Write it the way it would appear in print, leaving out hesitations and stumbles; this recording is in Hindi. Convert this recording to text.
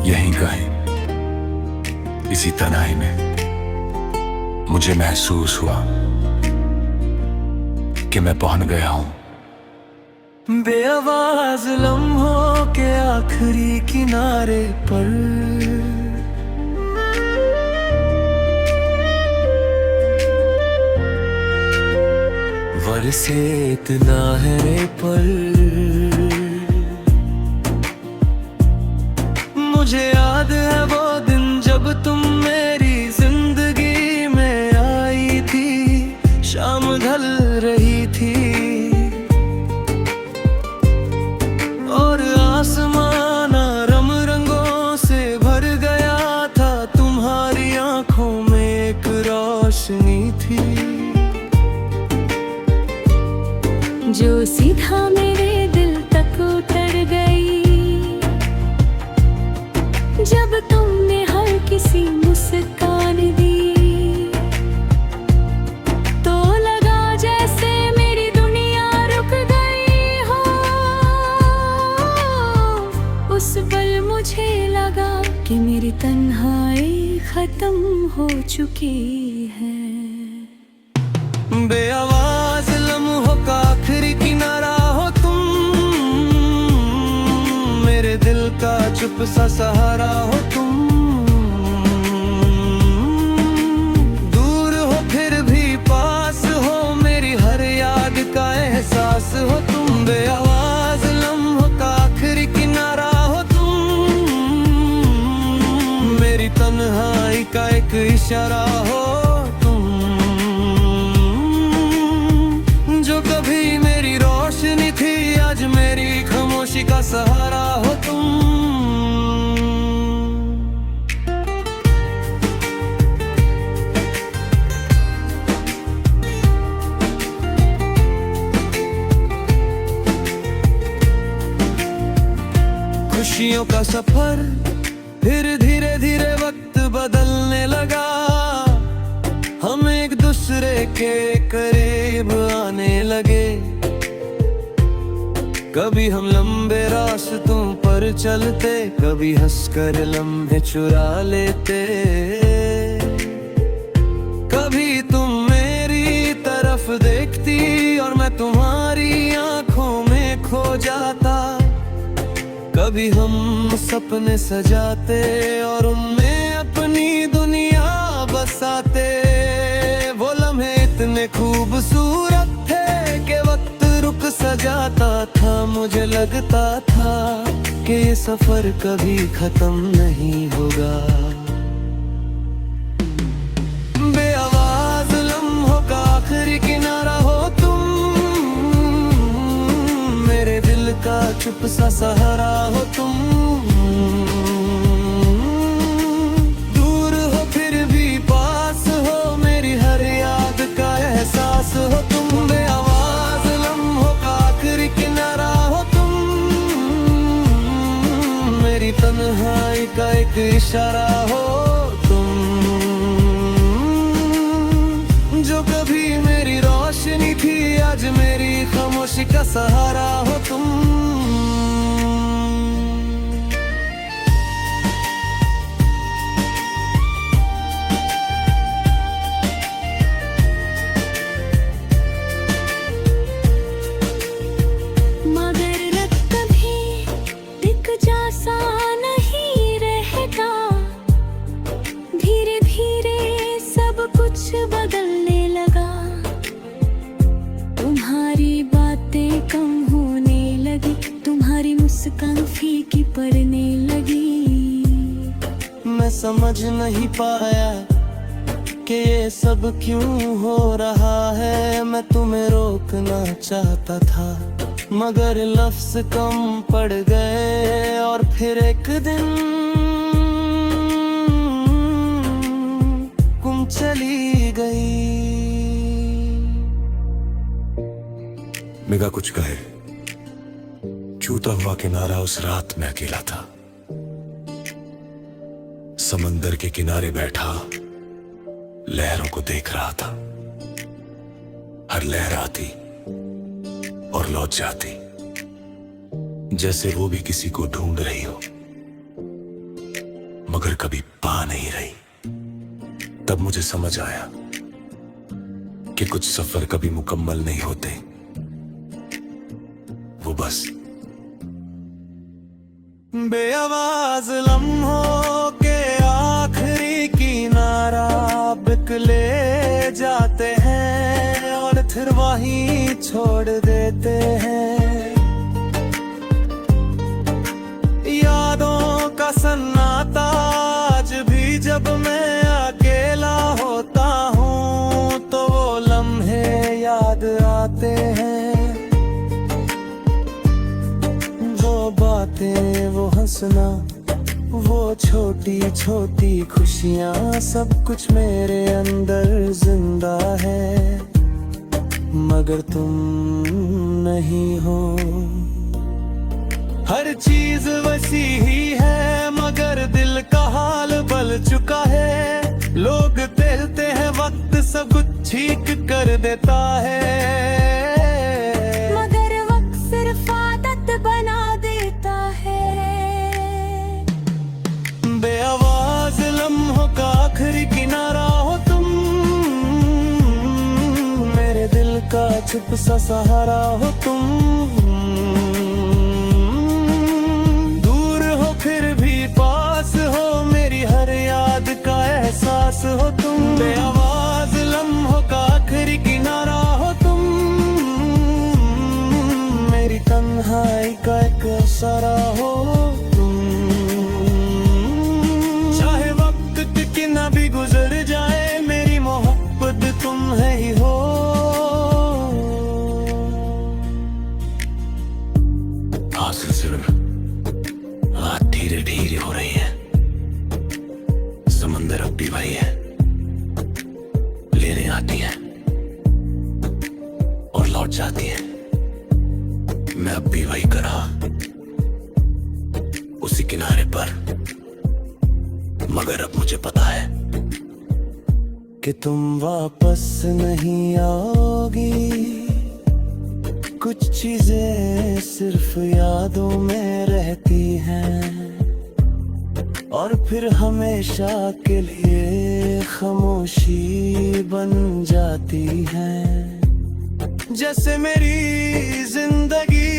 यहीं कहीं इसी तन्हाई में मुझे महसूस हुआ कि मैं पहुंच गया हूं बेआवाज लम्हों के आखिरी किनारे पर। बरसे इतना है रे पल, मुझे याद है वो दिन जब तुम मेरी जिंदगी में आई थी। शाम ढल रही थी और आसमान रंग रंगों से भर गया था। तुम्हारी आंखों में एक रोशनी थी जो सीधा मेरे दिल तक उतर गई। जब तुमने हर किसी मुस्कान दी तो लगा जैसे मेरी दुनिया रुक गई हो। उस पल मुझे लगा कि मेरी तन्हाई खत्म हो चुकी है। बेआवाज लम्हों का आखिरी किनारा हो तुम, मेरे दिल का चुप सा सहारा हो तुम। दूर हो फिर भी पास हो, मेरी हर याद का एहसास हो तुम। बेआवाज लम्हों का आखिरी किनारा हो तुम, मेरी तन्हाई का एक इशारा हो। आज मेरी खामोशी का सहारा हो तुम। खुशियों का सफर फिर धीरे धीरे वक्त बदलने लगा। हम एक दूसरे के करीब आने लगे। कभी हम लंबे रास्तों पर चलते, कभी हंसकर लम्हे चुरा लेते। कभी तुम मेरी तरफ देखती और मैं तुम्हारी आंखों में खो जाता। कभी हम सपने सजाते और उनमें अपनी दुनिया बसाते। वो लम्हे इतने खूबसूरत थे कि वक्त रुक सजाता था। मुझे लगता था कि ये सफर कभी खत्म नहीं होगा। बेआवाज लम्हों का आखिरी किनारा हो तुम, मेरे दिल का चुप सा सहारा हो तुम। दूर हो फिर भी पास हो, मेरी हर याद का एहसास हो तुम। बेआवाज लम्हों का आखिरी किनारा हो तुम, मेरी तन्हाई का एक इशारा हो तुम। जो कभी मेरी रोशनी थी, आज मेरी खामोशी का सहारा हो तुम। बदलने लगा, तुम्हारी बातें कम होने लगी, तुम्हारी मुस्कान फीकी पड़ने लगी। मैं समझ नहीं पाया कि ये सब क्यों हो रहा है। मैं तुम्हें रोकना चाहता था मगर लफ्ज कम पड़ गए। और फिर एक दिन तुम चली गई। मेगा कुछ कहे, छूता हुआ किनारा उस रात में अकेला था। समंदर के किनारे बैठा लहरों को देख रहा था। हर लहर आती और लौट जाती, जैसे वो भी किसी को ढूंढ रही हो। मगर कभी पा नहीं रही। तब मुझे समझ आया कि कुछ सफर कभी मुकम्मल नहीं होते, वो बस बेआवाज लम्हों के आखिरी किनारा बिक ले जाते हैं और फिर वहीं छोड़ देते हैं। यादों का सन्नाटा आज भी जब मैं अकेला होता हूँ तो वो लम्हे याद आते हैं। वो बातें, वो हंसना, वो छोटी छोटी खुशियाँ, सब कुछ मेरे अंदर जिंदा है, मगर तुम नहीं हो। हर चीज वैसी ही है मगर दिल का हाल बदल चुका है। लोग कहते हैं वक्त सब कुछ ठीक कर देता है, मगर वक्त सिर्फ आदत बना देता है। बेआवाज लम्हों का आखिरी किनारा हो तुम, मेरे दिल का चुप सा सहारा हो तुम। दूर हो फिर भी पास हो, मेरी हर याद का एहसास हो तुम। बेआवाज लम्हों का आखिरी किनारा हो तुम, मेरी तन्हाई का एक सहारा हो तुम। चाहे वक्त कितना भी गुजर जाए, मेरी मोहब्बत तुम है ही हो। हासिल सिर्फ हाथ धीरे धीरे हो रही है, समंदर अब भी वही है, लेने आती है और लौट जाती है। मैं अब भी वही कर रहा, उसी किनारे पर, मगर अब मुझे पता है कि तुम वापस नहीं आओगी। कुछ चीजें सिर्फ यादों में रहती हैं और फिर हमेशा के लिए खामोशी बन जाती हैं। जैसे मेरी जिंदगी